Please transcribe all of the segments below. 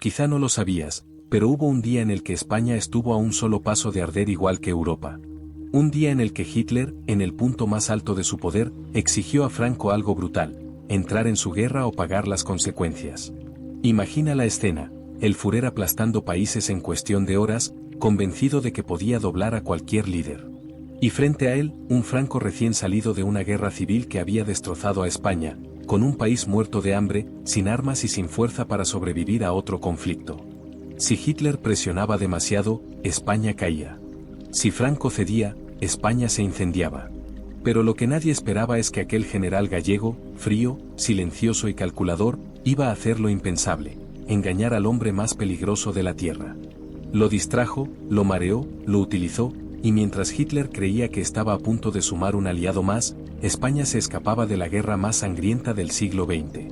Quizá no lo sabías, pero hubo un día en el que España estuvo a un solo paso de arder igual que Europa. Un día en el que Hitler, en el punto más alto de su poder, exigió a Franco algo brutal: entrar en su guerra o pagar las consecuencias. Imagina la escena: el Führer aplastando países en cuestión de horas, convencido de que podía doblar a cualquier líder. Y frente a él, un Franco recién salido de una guerra civil que había destrozado a España, con un país muerto de hambre, sin armas y sin fuerza para sobrevivir a otro conflicto. Si Hitler presionaba demasiado, España caía. Si Franco cedía, España se incendiaba. Pero lo que nadie esperaba es que aquel general gallego, frío, silencioso y calculador, iba a hacer lo impensable: engañar al hombre más peligroso de la tierra. Lo distrajo, lo mareó, lo utilizó, y mientras Hitler creía que estaba a punto de sumar un aliado más, España se escapaba de la guerra más sangrienta del siglo XX.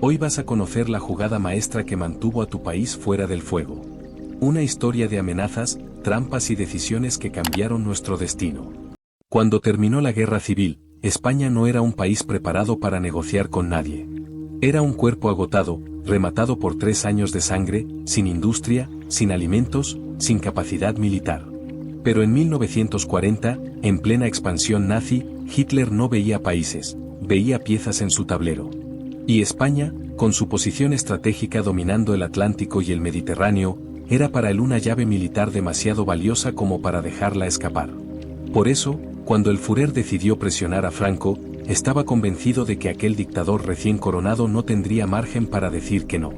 Hoy vas a conocer la jugada maestra que mantuvo a tu país fuera del fuego. Una historia de amenazas, trampas y decisiones que cambiaron nuestro destino. Cuando terminó la guerra civil, España no era un país preparado para negociar con nadie. Era un cuerpo agotado, rematado por 3 años de sangre, sin industria, sin alimentos, sin capacidad militar. Pero en 1940, en plena expansión nazi, Hitler no veía países, veía piezas en su tablero. Y España, con su posición estratégica dominando el Atlántico y el Mediterráneo, era para él una llave militar demasiado valiosa como para dejarla escapar. Por eso, cuando el Führer decidió presionar a Franco, estaba convencido de que aquel dictador recién coronado no tendría margen para decir que no.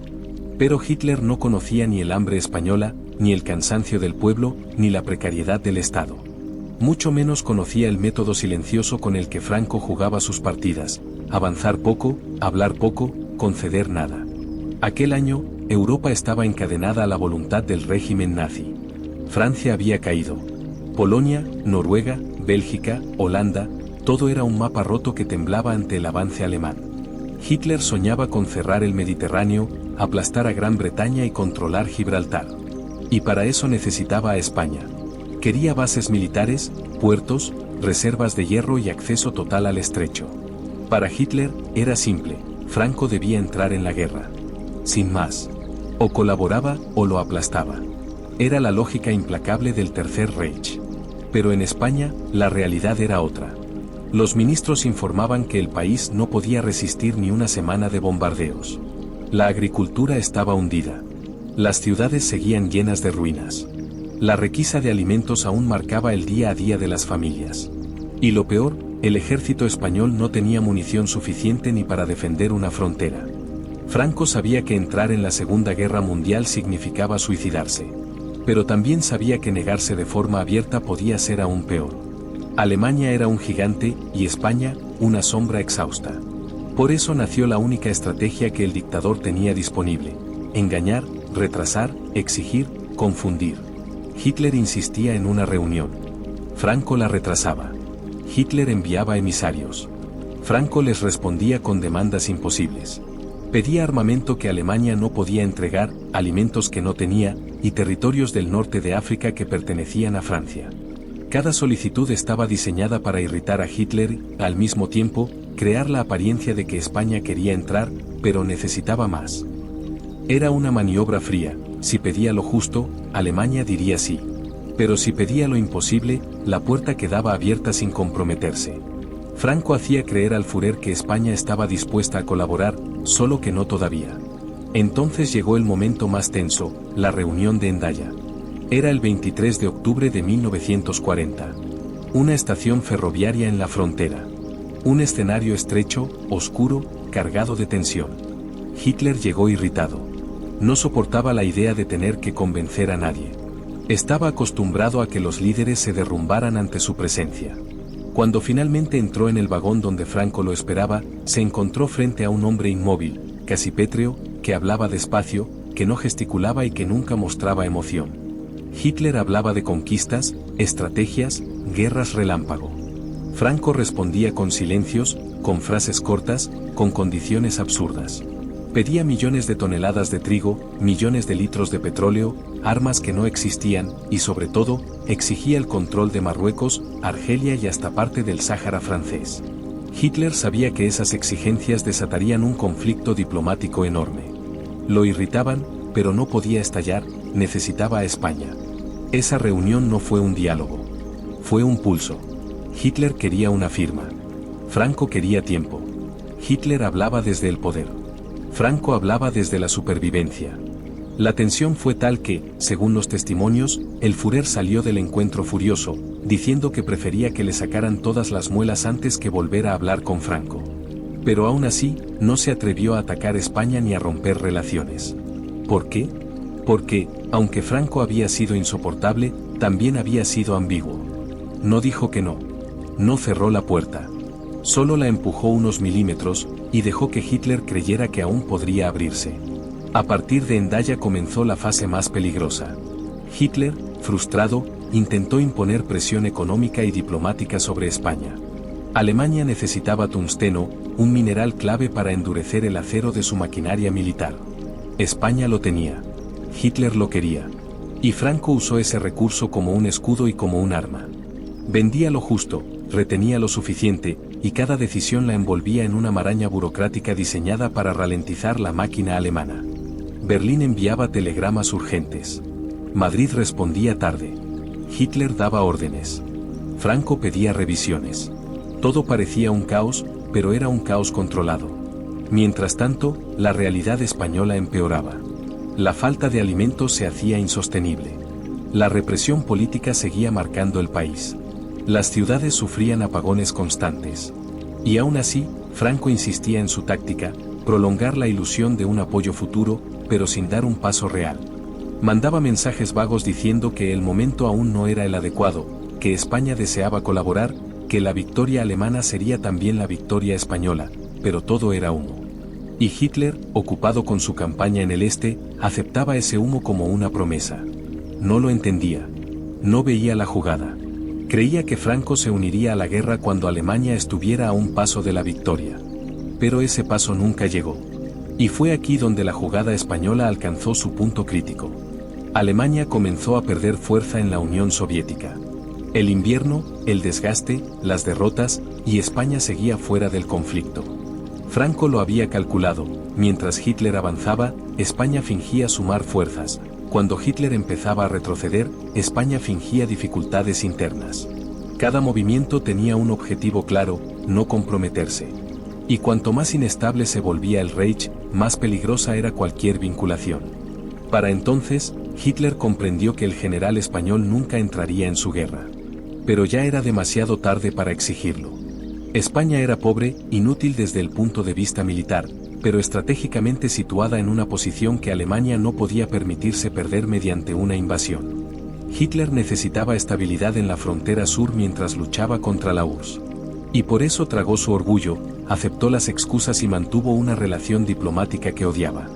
Pero Hitler no conocía ni el hambre española, ni el cansancio del pueblo, ni la precariedad del Estado. Mucho menos conocía el método silencioso con el que Franco jugaba sus partidas: avanzar poco, hablar poco, conceder nada. Aquel año, Europa estaba encadenada a la voluntad del régimen nazi. Francia había caído. Polonia, Noruega, Bélgica, Holanda, todo era un mapa roto que temblaba ante el avance alemán. Hitler soñaba con cerrar el Mediterráneo, aplastar a Gran Bretaña y controlar Gibraltar. Y para eso necesitaba a España. Quería bases militares, puertos, reservas de hierro y acceso total al estrecho. Para Hitler, era simple: Franco debía entrar en la guerra. Sin más. O colaboraba, o lo aplastaba. Era la lógica implacable del Tercer Reich. Pero en España, la realidad era otra. Los ministros informaban que el país no podía resistir ni una semana de bombardeos. La agricultura estaba hundida. Las ciudades seguían llenas de ruinas. La requisa de alimentos aún marcaba el día a día de las familias. Y lo peor, el ejército español no tenía munición suficiente ni para defender una frontera. Franco sabía que entrar en la Segunda Guerra Mundial significaba suicidarse. Pero también sabía que negarse de forma abierta podía ser aún peor. Alemania era un gigante, y España, una sombra exhausta. Por eso nació la única estrategia que el dictador tenía disponible: engañar, retrasar, exigir, confundir. Hitler insistía en una reunión. Franco la retrasaba. Hitler enviaba emisarios. Franco les respondía con demandas imposibles. Pedía armamento que Alemania no podía entregar, alimentos que no tenía, y territorios del norte de África que pertenecían a Francia. Cada solicitud estaba diseñada para irritar a Hitler y, al mismo tiempo, crear la apariencia de que España quería entrar, pero necesitaba más. Era una maniobra fría: si pedía lo justo, Alemania diría sí. Pero si pedía lo imposible, la puerta quedaba abierta sin comprometerse. Franco hacía creer al Führer que España estaba dispuesta a colaborar, solo que no todavía. Entonces llegó el momento más tenso: la reunión de Hendaya. Era el 23 de octubre de 1940. Una estación ferroviaria en la frontera. Un escenario estrecho, oscuro, cargado de tensión. Hitler llegó irritado. No soportaba la idea de tener que convencer a nadie. Estaba acostumbrado a que los líderes se derrumbaran ante su presencia. Cuando finalmente entró en el vagón donde Franco lo esperaba, se encontró frente a un hombre inmóvil, casi pétreo, que hablaba despacio, que no gesticulaba y que nunca mostraba emoción. Hitler hablaba de conquistas, estrategias, guerras relámpago. Franco respondía con silencios, con frases cortas, con condiciones absurdas. Pedía millones de toneladas de trigo, millones de litros de petróleo, armas que no existían, y sobre todo, exigía el control de Marruecos, Argelia y hasta parte del Sáhara francés. Hitler sabía que esas exigencias desatarían un conflicto diplomático enorme. Lo irritaban, pero no podía estallar, necesitaba a España. Esa reunión no fue un diálogo. Fue un pulso. Hitler quería una firma. Franco quería tiempo. Hitler hablaba desde el poder. Franco hablaba desde la supervivencia. La tensión fue tal que, según los testimonios, el Führer salió del encuentro furioso, diciendo que prefería que le sacaran todas las muelas antes que volver a hablar con Franco. Pero aún así, no se atrevió a atacar España ni a romper relaciones. ¿Por qué? Porque, aunque Franco había sido insoportable, también había sido ambiguo. No dijo que no. No cerró la puerta. Solo la empujó unos milímetros, y dejó que Hitler creyera que aún podría abrirse. A partir de Hendaya comenzó la fase más peligrosa. Hitler, frustrado, intentó imponer presión económica y diplomática sobre España. Alemania necesitaba tungsteno, un mineral clave para endurecer el acero de su maquinaria militar. España lo tenía. Hitler lo quería. Y Franco usó ese recurso como un escudo y como un arma. Vendía lo justo, retenía lo suficiente, y cada decisión la envolvía en una maraña burocrática diseñada para ralentizar la máquina alemana. Berlín enviaba telegramas urgentes. Madrid respondía tarde. Hitler daba órdenes. Franco pedía revisiones. Todo parecía un caos, pero era un caos controlado. Mientras tanto, la realidad española empeoraba. La falta de alimentos se hacía insostenible. La represión política seguía marcando el país. Las ciudades sufrían apagones constantes. Y aún así, Franco insistía en su táctica, prolongar la ilusión de un apoyo futuro, pero sin dar un paso real. Mandaba mensajes vagos diciendo que el momento aún no era el adecuado, que España deseaba colaborar, que la victoria alemana sería también la victoria española, pero todo era humo. Y Hitler, ocupado con su campaña en el este, aceptaba ese humo como una promesa. No lo entendía. No veía la jugada. Creía que Franco se uniría a la guerra cuando Alemania estuviera a un paso de la victoria. Pero ese paso nunca llegó. Y fue aquí donde la jugada española alcanzó su punto crítico. Alemania comenzó a perder fuerza en la Unión Soviética. El invierno, el desgaste, las derrotas, y España seguía fuera del conflicto. Franco lo había calculado, mientras Hitler avanzaba, España fingía sumar fuerzas. Cuando Hitler empezaba a retroceder, España fingía dificultades internas. Cada movimiento tenía un objetivo claro, no comprometerse. Y cuanto más inestable se volvía el Reich, más peligrosa era cualquier vinculación. Para entonces, Hitler comprendió que el general español nunca entraría en su guerra. Pero ya era demasiado tarde para exigirlo. España era pobre, inútil desde el punto de vista militar, pero estratégicamente situada en una posición que Alemania no podía permitirse perder mediante una invasión. Hitler necesitaba estabilidad en la frontera sur mientras luchaba contra la URSS. Y por eso tragó su orgullo, aceptó las excusas y mantuvo una relación diplomática que odiaba.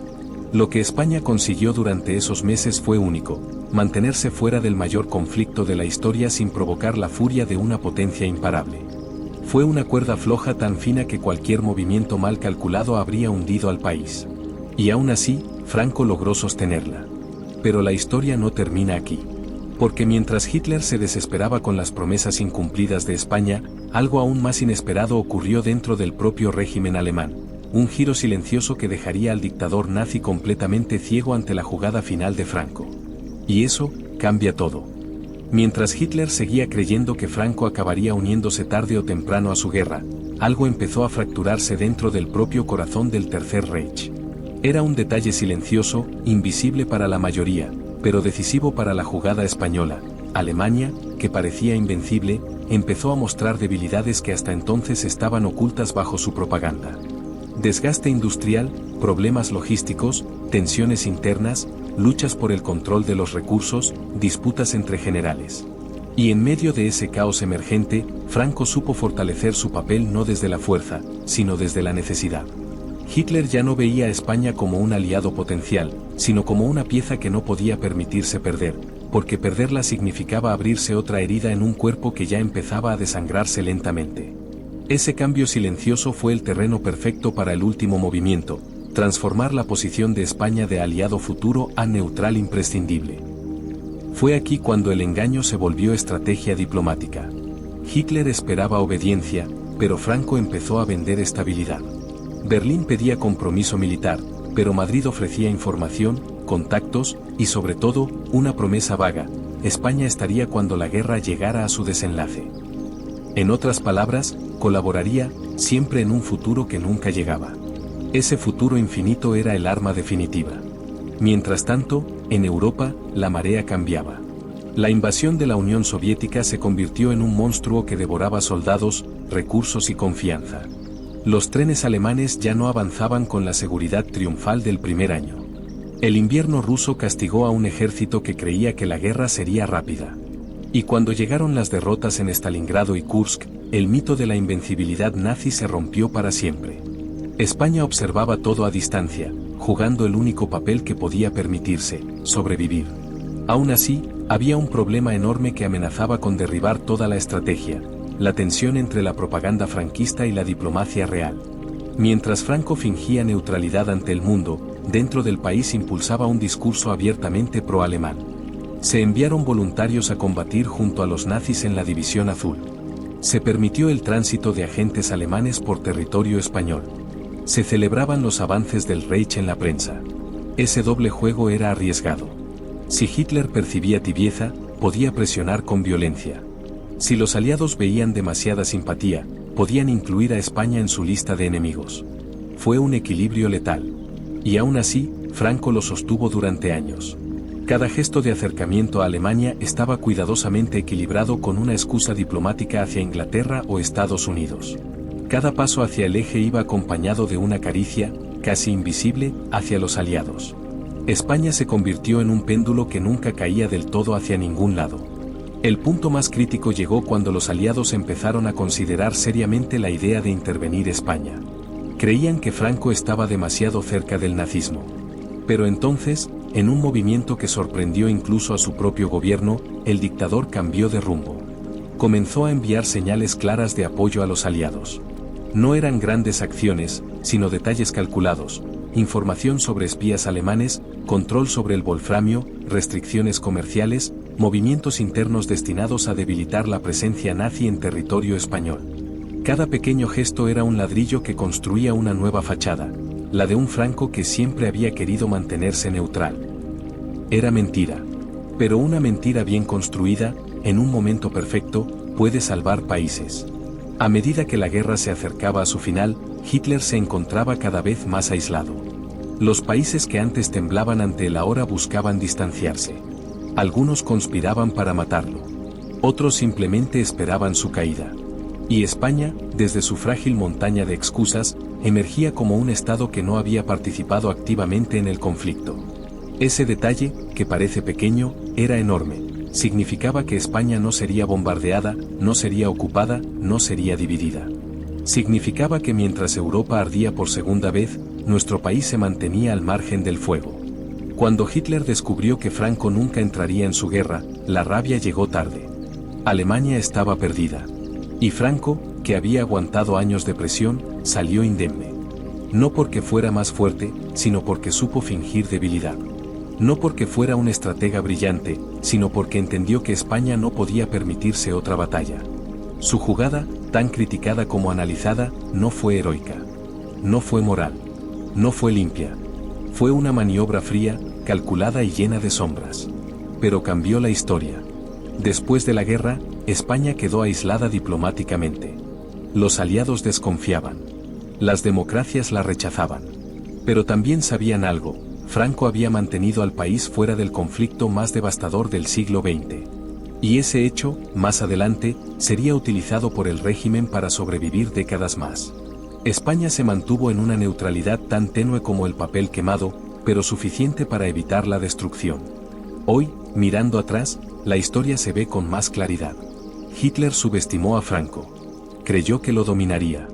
Lo que España consiguió durante esos meses fue único, mantenerse fuera del mayor conflicto de la historia sin provocar la furia de una potencia imparable. Fue una cuerda floja tan fina que cualquier movimiento mal calculado habría hundido al país. Y aún así, Franco logró sostenerla. Pero la historia no termina aquí. Porque mientras Hitler se desesperaba con las promesas incumplidas de España, algo aún más inesperado ocurrió dentro del propio régimen alemán. Un giro silencioso que dejaría al dictador nazi completamente ciego ante la jugada final de Franco. Y eso cambia todo. Mientras Hitler seguía creyendo que Franco acabaría uniéndose tarde o temprano a su guerra, algo empezó a fracturarse dentro del propio corazón del Tercer Reich. Era un detalle silencioso, invisible para la mayoría, pero decisivo para la jugada española. Alemania, que parecía invencible, empezó a mostrar debilidades que hasta entonces estaban ocultas bajo su propaganda. Desgaste industrial, problemas logísticos, tensiones internas, luchas por el control de los recursos, disputas entre generales. Y en medio de ese caos emergente, Franco supo fortalecer su papel no desde la fuerza, sino desde la necesidad. Hitler ya no veía a España como un aliado potencial, sino como una pieza que no podía permitirse perder, porque perderla significaba abrirse otra herida en un cuerpo que ya empezaba a desangrarse lentamente. Ese cambio silencioso fue el terreno perfecto para el último movimiento, transformar la posición de España de aliado futuro a neutral imprescindible. Fue aquí cuando el engaño se volvió estrategia diplomática. Hitler esperaba obediencia, pero Franco empezó a vender estabilidad. Berlín pedía compromiso militar, pero Madrid ofrecía información, contactos, y sobre todo, una promesa vaga: España estaría cuando la guerra llegara a su desenlace. En otras palabras, colaboraría, siempre en un futuro que nunca llegaba. Ese futuro infinito era el arma definitiva. Mientras tanto, en Europa, la marea cambiaba. La invasión de la Unión Soviética se convirtió en un monstruo que devoraba soldados, recursos y confianza. Los trenes alemanes ya no avanzaban con la seguridad triunfal del primer año. El invierno ruso castigó a un ejército que creía que la guerra sería rápida. Y cuando llegaron las derrotas en Stalingrado y Kursk, el mito de la invencibilidad nazi se rompió para siempre. España observaba todo a distancia, jugando el único papel que podía permitirse: sobrevivir. Aún así, había un problema enorme que amenazaba con derribar toda la estrategia: la tensión entre la propaganda franquista y la diplomacia real. Mientras Franco fingía neutralidad ante el mundo, dentro del país impulsaba un discurso abiertamente pro-alemán. Se enviaron voluntarios a combatir junto a los nazis en la División Azul. Se permitió el tránsito de agentes alemanes por territorio español. Se celebraban los avances del Reich en la prensa. Ese doble juego era arriesgado. Si Hitler percibía tibieza, podía presionar con violencia. Si los aliados veían demasiada simpatía, podían incluir a España en su lista de enemigos. Fue un equilibrio letal. Y aún así, Franco lo sostuvo durante años. Cada gesto de acercamiento a Alemania estaba cuidadosamente equilibrado con una excusa diplomática hacia Inglaterra o Estados Unidos. Cada paso hacia el eje iba acompañado de una caricia, casi invisible, hacia los aliados. España se convirtió en un péndulo que nunca caía del todo hacia ningún lado. El punto más crítico llegó cuando los aliados empezaron a considerar seriamente la idea de intervenir España. Creían que Franco estaba demasiado cerca del nazismo. Pero entonces, en un movimiento que sorprendió incluso a su propio gobierno, el dictador cambió de rumbo. Comenzó a enviar señales claras de apoyo a los aliados. No eran grandes acciones, sino detalles calculados: información sobre espías alemanes, control sobre el wolframio, restricciones comerciales, movimientos internos destinados a debilitar la presencia nazi en territorio español. Cada pequeño gesto era un ladrillo que construía una nueva fachada, la de un Franco que siempre había querido mantenerse neutral. Era mentira. Pero una mentira bien construida, en un momento perfecto, puede salvar países. A medida que la guerra se acercaba a su final, Hitler se encontraba cada vez más aislado. Los países que antes temblaban ante él ahora buscaban distanciarse. Algunos conspiraban para matarlo. Otros simplemente esperaban su caída. Y España, desde su frágil montaña de excusas, emergía como un Estado que no había participado activamente en el conflicto. Ese detalle, que parece pequeño, era enorme. Significaba que España no sería bombardeada, no sería ocupada, no sería dividida. Significaba que mientras Europa ardía por segunda vez, nuestro país se mantenía al margen del fuego. Cuando Hitler descubrió que Franco nunca entraría en su guerra, la rabia llegó tarde. Alemania estaba perdida. Y Franco, que había aguantado años de presión, salió indemne. No porque fuera más fuerte, sino porque supo fingir debilidad. No porque fuera un estratega brillante, sino porque entendió que España no podía permitirse otra batalla. Su jugada, tan criticada como analizada, no fue heroica. No fue moral. No fue limpia. Fue una maniobra fría, calculada y llena de sombras. Pero cambió la historia. Después de la guerra, España quedó aislada diplomáticamente. Los aliados desconfiaban. Las democracias la rechazaban. Pero también sabían algo: Franco había mantenido al país fuera del conflicto más devastador del siglo XX. Y ese hecho, más adelante, sería utilizado por el régimen para sobrevivir décadas más. España se mantuvo en una neutralidad tan tenue como el papel quemado, pero suficiente para evitar la destrucción. Hoy, mirando atrás, la historia se ve con más claridad. Hitler subestimó a Franco. Creyó que lo dominaría.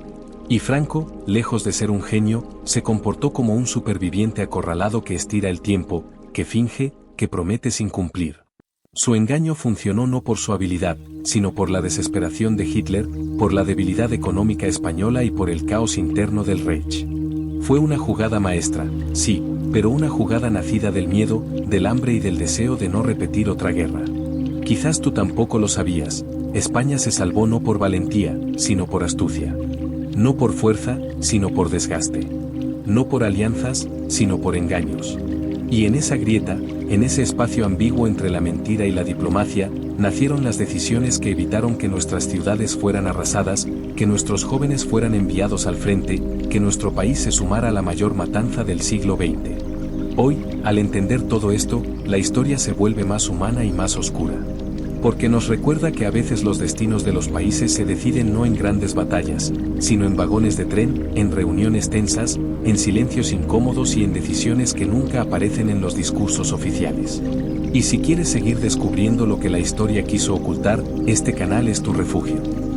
Y Franco, lejos de ser un genio, se comportó como un superviviente acorralado que estira el tiempo, que finge, que promete sin cumplir. Su engaño funcionó no por su habilidad, sino por la desesperación de Hitler, por la debilidad económica española y por el caos interno del Reich. Fue una jugada maestra, sí, pero una jugada nacida del miedo, del hambre y del deseo de no repetir otra guerra. Quizás tú tampoco lo sabías: España se salvó no por valentía, sino por astucia. No por fuerza, sino por desgaste. No por alianzas, sino por engaños. Y en esa grieta, en ese espacio ambiguo entre la mentira y la diplomacia, nacieron las decisiones que evitaron que nuestras ciudades fueran arrasadas, que nuestros jóvenes fueran enviados al frente, que nuestro país se sumara a la mayor matanza del siglo XX. Hoy, al entender todo esto, la historia se vuelve más humana y más oscura. Porque nos recuerda que a veces los destinos de los países se deciden no en grandes batallas, sino en vagones de tren, en reuniones tensas, en silencios incómodos y en decisiones que nunca aparecen en los discursos oficiales. Y si quieres seguir descubriendo lo que la historia quiso ocultar, este canal es tu refugio.